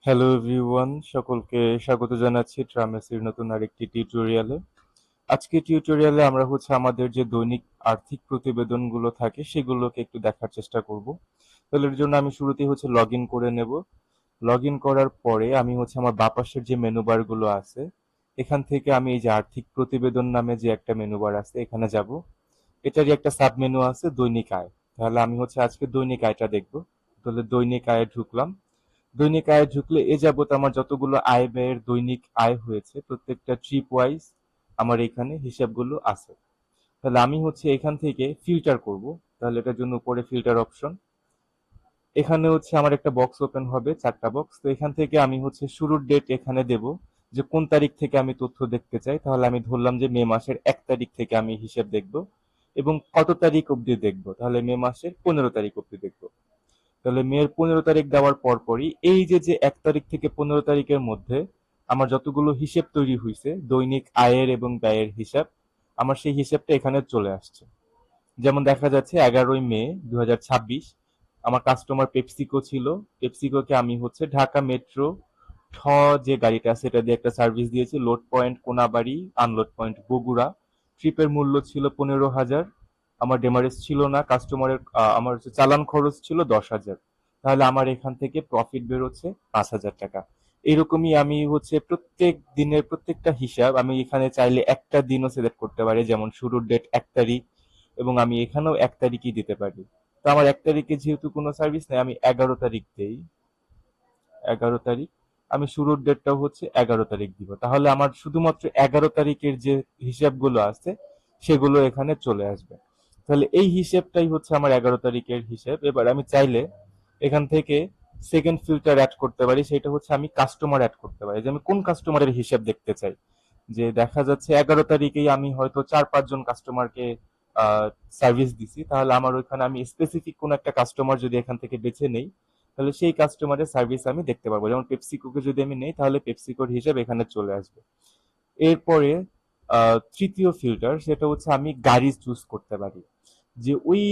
Hello everyone, সকলকে স্বাগত জানাচ্ছি ট্রামেসির নতুন আরেকটি টিউটোরিয়ালে। আজকে টিউটোরিয়ালে আমরা আমাদের যে দৈনিক আর্থিক প্রতিবেদনগুলো থাকে সেগুলোকে একটু দেখার চেষ্টা করব। তাহলে এর জন্য আমি শুরুতেই লগ ইন করে নেব। লগ ইন করার পরে আমি আমার বাঁ পাশের যে মেনু বার গুলো আছে, এখান থেকে আমি এই যে আর্থিক প্রতিবেদন নামে যে একটা মেনু বার আছে এখানে যাব। এটারই একটা সাব মেনু আছে দৈনিক আয়। তাহলে আমি আজকে দৈনিক আয়টা দেখব। তাহলে দৈনিক আয়ে ঢুকলাম। দৈনিক আয়ে ঢুকলে এ যাবত আমার যতগুলো আয় ব্যয়ের দৈনিক আয় হয়েছে প্রত্যেকটা ট্রিপ ওয়াইজ আমার এখানে হিসাবগুলো আছে। তাহলে আমি এখান থেকে ফিল্টার করব। তাহলে এটার জন্য উপরে ফিল্টার অপশন, এখানে আমার একটা বক্স ওপেন হবে, চারটা বক্স। তো এখান থেকে আমি শুরুর ডেট এখানে দেব, যে কোন তারিখ থেকে আমি তথ্য দেখতে চাই। তাহলে আমি ধরলাম যে মে মাসের 1 তারিখ থেকে আমি হিসেব দেখব, এবং কত তারিখ অবধি দেখব, তাহলে মে মাসের 15 তারিখ অবধি দেখব। তাহলে মের 15 তারিখ দেওয়ার পরপরই এই যে যে 1 তারিখ থেকে 15 তারিখের মধ্যে আমার যতগুলো হিসেব তৈরি হয়েছে দৈনিক আয়ের এবং ব্যয়ের হিসাব, আমার সেই হিসাবটা এখানে চলে আসছে। যেমন দেখা যাচ্ছে 11ই মে 2026 আমার কাস্টমার পেপসিকো ছিল। পেপসিকোকে আমি ঢাকা মেট্রো ঠ যে গাড়িটা আছে সেটা দিয়ে একটা সার্ভিস দিয়েছি, load point Konabari, unload point Bogura. ট্রিপের মূল্য ছিল 15,000। আমার ডেমারেজ ছিল না, কাস্টমারের আমার চালান খরচ ছিল 10,000। তাহলে আমার এখান থেকে প্রফিট বেরোচ্ছে 5,000 টাকা। এরকমই আমি প্রত্যেক দিনের প্রত্যেকটা হিসাব আমি এখানে চাইলে একটা দিনও সিলেক্ট করতে পারি, যেমন শুরুর ডেট 1 তারিখ, এবং আমি এখানেও 1 তারিখই দিতে পারি। তো আমার 1 তারিখে যেহেতু কোনো সার্ভিস নেই, আমি 11 তারিখ দেই। 11 তারিখ, আমি শুরুর ডেটটাও 11 তারিখ দিব। তাহলে আমার শুধুমাত্র 11 তারিখের যে হিসাবগুলো আছে সেগুলো এখানে চলে আসবে। তাহলে এই হিসেবটাই আমার 11 তারিখের হিসেব। এবার আমি চাইলে এখান থেকে সেকেন্ড ফিল্টার অ্যাড করতে পারি, সেটা আমি কাস্টমার অ্যাড করতে পারি, যে আমি কোন কাস্টমারের হিসাব দেখতে চাই। যে দেখা যাচ্ছে 11 তারিখেই আমি হয়তো 4-5 জন কাস্টমারকে সার্ভিস দিছি, তাহলে আমার ওইখানে আমি স্পেসিফিক কোন একটা কাস্টমার যদি এখান থেকে বেছে নেই, তাহলে সেই কাস্টমারের সার্ভিস আমি দেখতে পারবো। যেমন পেপসিকোকে যদি আমি নেই, তাহলে পেপসিকোর হিসাব এখানে চলে আসবে। এরপরে তৃতীয় ফিল্টার, সেটা আমি গাড়ি চুজ করতে পারি, যে ওই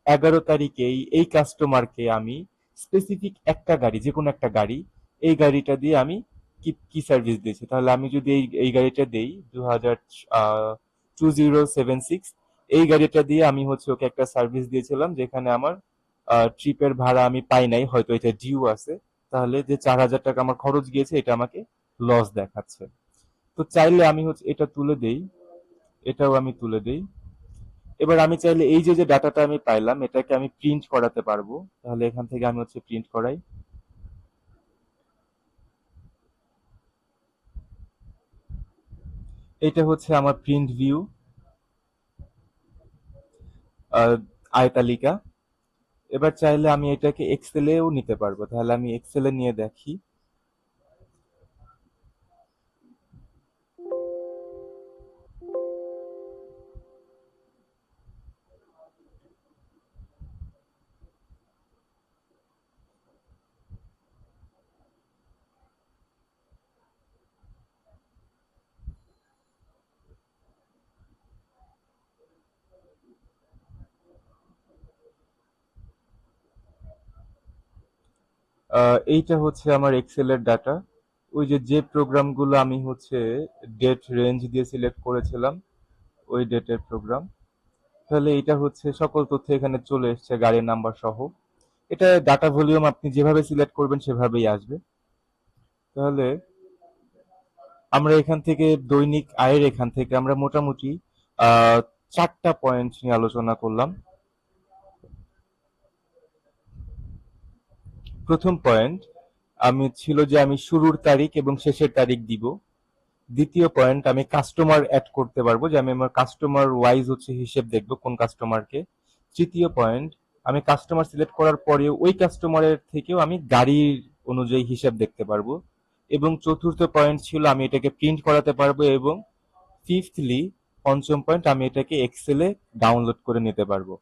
11 তারিখেই এই কাস্টমারকে আমি স্পেসিফিক একটা গাড়ি, যে কোনো একটা গাড়ি, এই গাড়িটা দিয়ে আমি কি কি সার্ভিস দিয়েছি। তাহলে আমি যদি এই এই গাড়িটা দেই 2076, এই গাড়িটা দিয়ে আমি ওকে একটা সার্ভিস দিয়েছিলাম, যেখানে আমার ট্রিপের ভাড়া আমি পাই নাই, হয়তো এটা ডিউ আছে। তাহলে যে 4,000 টাকা আমার খরচ গিয়েছে এটা আমাকে লস দেখাচ্ছে। তো চাইলে আমি এটা তুলে দেই, এটাও আমি তুলে দেই। এবার আমি চাইলে এই যে যে ডাটাটা আমি পাইলাম এটাকে আমি প্রিন্ট করাতে পারবো। তাহলে এখান থেকে আমি প্রিন্ট করাই। এটা আমার প্রিন্ট ভিউ, আয় তালিকা। এবার চাইলে আমি এটাকে এক্সেলেও নিতে পারবো, তাহলে আমি এক্সেলে নিয়ে দেখি। এইটা আমার এক্সেলের ডাটা। ওই যে যে প্রোগ্রামগুলো আমি ডেট রেঞ্জ দিয়ে সিলেক্ট করেছিলাম, ওই ডেটের প্রোগ্রাম। তাহলে এটা সকল তথ্য এখানে চলে এসেছে গাড়ির নাম্বার সহ। এটা ডাটা ভলিউম আপনি যেভাবে সিলেক্ট করবেন সেভাবেই আসবে। তাহলে আমরা এখান থেকে দৈনিক আয়ের এখান থেকে আমরা মোটামুটি আহ 4টা পয়েন্ট নিয়ে আলোচনা করলাম। প্রথম পয়েন্ট আমি ছিল যে আমি শুরুর তারিখ এবং শেষের তারিখ দিব। দ্বিতীয় পয়েন্ট, আমি কাস্টমার অ্যাড করতে পারবো, যে আমি আমার কাস্টমার ওয়াইজ হিসেব দেখবো কোন কাস্টমারকে। তৃতীয় পয়েন্ট, আমি কাস্টমার সিলেক্ট করার পরেও ওই কাস্টমারের থেকেও আমি গাড়ির অনুযায়ী হিসাব দেখতে পারবো। এবং চতুর্থ পয়েন্ট ছিল আমি এটাকে প্রিন্ট করাতে পারবো। এবং ফিফথলি, পঞ্চম পয়েন্ট, আমি এটাকে এক্সেলে ডাউনলোড করে নিতে পারবো।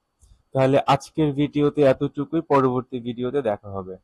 তাহলে আজকের ভিডিওতে এতটুকুই, পরবর্তী ভিডিওতে দেখা হবে।